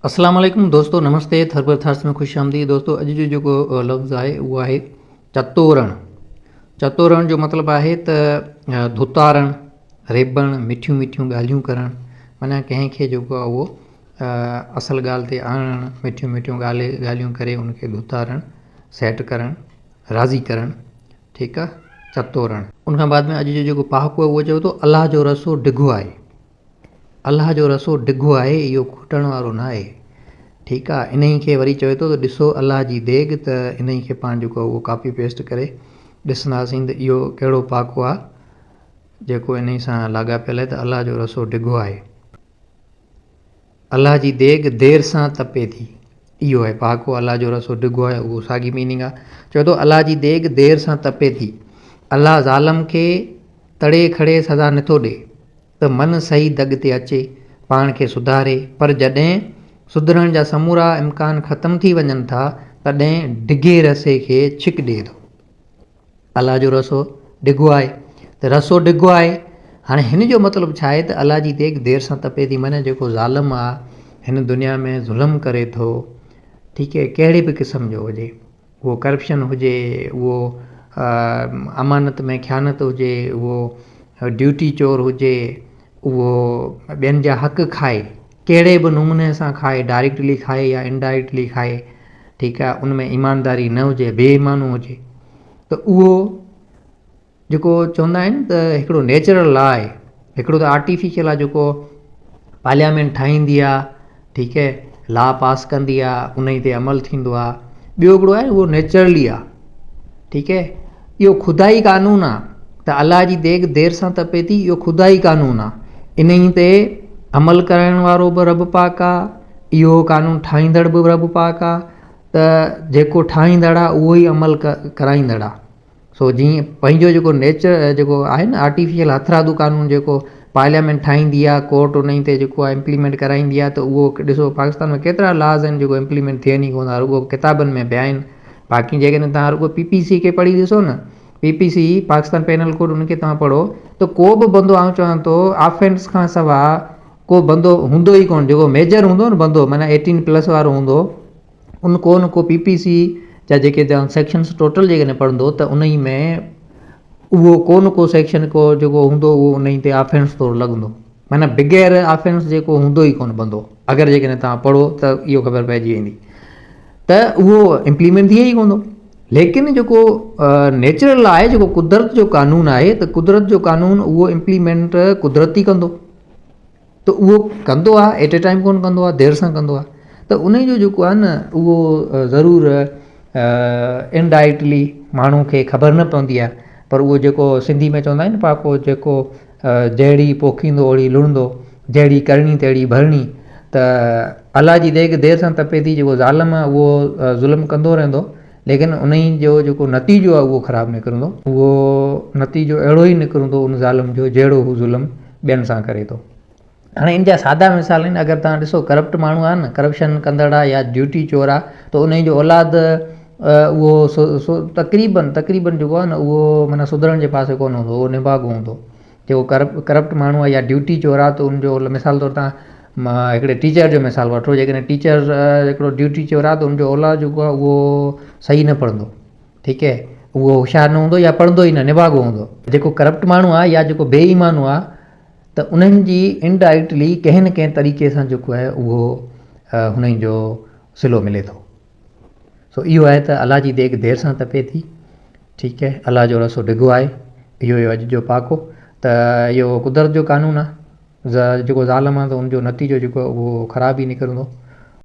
अस्सलाम वालेकुम दोस्तों, नमस्ते। थर्बर थार्स में खुश आमदी दोस्तों। अॼु जो जेको लफ़्ज़ आहे उहो आहे चतोरण। चतोरण जो मतिलबु आहे त धुतारण, रेबण, मिठियूं मिठियूं ॻाल्हियूं करणु। माना कंहिंखे जेको आहे उहो असल ॻाल्हि ते आणणु, मिठियूं मिठियूं ॻाल्हियूं करे उनखे धुतारणु, सेट करणु, राज़ी करणु। ठीकु आहे, चतोरण। उनखां बाद में अॼु जो जेको पहाको आहे उहो चवे थो अलाह जो रसो डिघो आहे। अलाह जो रसो डिघो आहे, इहो खुटण वारो न आहे। ठीकु आहे, इन ई खे वरी चवे थो त ॾिसो अलाह जी देॻ। त इन ई खे पाण जेको उहो कॉपी पेस्ट करे ॾिसंदासीं त इहो कहिड़ो पहाको आहे जेको इन ई सां लाॻापियल आहे। त अलाह जो रसो डिघो आहे, अलाह जी देॻ देरि सां तपे थी। इहो आहे पहाको, अलाह जो रसो डिघो आहे, उहो साॻी मीनिंग आहे। चवे थो अलाह जी देॻ देरि सां तपे थी। अलाह ज़ालम खे तड़े खड़े सज़ा नथो ॾे त मन सही दग ते अचे, पाण खे सुधारे। पर जॾहिं सुधरण जा समूरा इम्कान ख़तमु थी वञनि था तॾहिं डिघे रसे खे छिक ॾिए थो। अलाह जो रसो डिघो आहे, त रसो डिघो आहे। हाणे हिन जो मतिलबु छा आहे त अलाह जी देॻ देरि सां तपे थी। माना जेको ज़ालिम आहे हिन दुनिया में ज़ुल्म करे थो, ठीकु आहे, कहिड़े बि क़िस्म जो हुजे, उहो करप्शन हुजे, उहो अमानत में ख़यानत हुजे, उहो ड्यूटी चोर हुजे, उहो ॿियनि जा हक़ खाए, कहिड़े बि नमूने सां खाए, डायरेक्टली खाए या इनडायरेक्टली खाए। ठीकु आहे, उन में ईमानदारी न हुजे, बेईमानो हुजे, त उहो जेको चवंदा आहिनि त हिकिड़ो नेचुरल लॉ आहे। हिकिड़ो त आर्टिफिशियल आहे जेको पार्लियामेंट ठाहींदी आहे, ठीकु आहे, लॉ पास कंदी आहे, उन ई ते अमल थींदो आहे। ॿियो हिकिड़ो आहे उहो नेचुरली आहे। ठीकु आहे, इहो खुदाई कानून आहे त अलाह जी देॻ देरि सां तपे थी। इहो खुदाई कानून आहे, इन ई ते अमल करण वारो बि रब पाक आहे, इहो कानून ठाहींदड़ बि रब पाक आहे। त जेको ठाहींदड़ आहे उहो ई अमल कराईंदड़ आहे। सो जीअं पंहिंजो जेको नेचर जेको आहे न आर्टिफिशियल हथरादू कानून जेको पार्लियामेंट ठाहींदी आहे, कोर्ट उन ई ते जेको आहे इम्प्लीमेंट कराईंदी आहे, त उहो ॾिसो पाकिस्तान में केतिरा लॉज़ आहिनि जेको इम्प्लीमेंट थियनि ई कोन था, रुॻो किताबनि में पिया आहिनि। बाक़ी जेकॾहिं तव्हां रुॻो PPC खे पढ़ी ॾिसो न, PPC पाकिस्तान पैनल कोड, उनखे तव्हां पढ़ो त को बि बंदो, आउं चवां थो, ऑफेंस खां सवाइ को बंदो हूंदो ई कोन जेको मेजर हूंदो न बंदो, माना 18+ वारो हूंदो, उन को न को PPC जा जेके सेक्शन्स टोटल जेकॾहिं पढ़ंदो त उन ई में उहो को न को सेक्शन को जेको हूंदो उहो उन ई ते ऑफेंस थोरो लॻंदो। माना बिगैर ऑफेंस जेको हूंदो ई कोन बंदो, अगरि जेकॾहिं तव्हां पढ़ो त इहो ख़बर पइजी वेंदी। त उहो इम्प्लीमेंट थिए ई कोन थो। लेकिन जेको नेचुरल आहे, जेको कुदरत जो कानून आहे, त कुदरत जो कानून उहो इम्प्लीमेंट कुदरती कंदो। त उहो कंदो आहे, एट ए टाइम कोन कंदो आहे, देरि सां कंदो आहे। त उन जो जेको आहे न उहो ज़रूरु इनडायरेक्टली माण्हू खे ख़बर न पवंदी आहे। पर उहो जेको सिंधी में चवंदा आहिनि न पहाको, जेको जहिड़ी पोखींदो ओड़ी लुणंदो, जहिड़ी करणी तहिड़ी भरणी। त अलाह जी देॻ देरि सां तपे थी। जेको ज़ालिम आहे उहो ज़ुल्म कंदो रहंदो, लेकिन उन ई जो जेको नतीजो आहे उहो ख़राबु निकिरंदो। उहो नतीजो अहिड़ो ई निकिरंदो उन ज़ालिम जो जहिड़ो हू ज़ुल्म ॿियनि सां करे थो। हाणे इन जा सादा मिसाल आहिनि। अगरि तव्हां ॾिसो करप्ट माण्हू आहे न, करप्शन कंदड़ आहे या ड्यूटी चोर आहे, त उन जो औलाद उहो तक़रीबन जेको आहे न उहो माना सुधरण जे पासे कोन हूंदो, उहो निभागो हूंदो। जेको करप्ट माण्हू आहे या ड्यूटी चोर आहे, त उनजो मिसाल तौरु तव्हां हिकिड़े टीचर जो मिसाल वठो। जेकॾहिं टीचर हिकिड़ो ड्यूटी चोर आहे त उनजो औलाद जेको आहे उहो सही न पढ़ंदो, ठीकु आहे, उहो होशियारु न हूंदो या पढ़ंदो ई न, निभागो हूंदो। जेको करप्ट माण्हू आहे या जेको बेईमानो आहे, त उन्हनि जी इनडायरेक्टली कंहिं न कंहिं तरीक़े सां जेको आहे उहो हुननि जो सिलो मिले थो। सो इहो आहे त अलाह जी देॻ देरि सां तपे थी। ठीकु आहे, अलाह जो रसो डिघो आहे, इहो अॼु जो पहाको। त इहो कुदरत जो कानून आहे। जेको ज़ालिम आहे त उनजो नतीजो जेको आहे उहो ख़राबु ई निकिरंदो।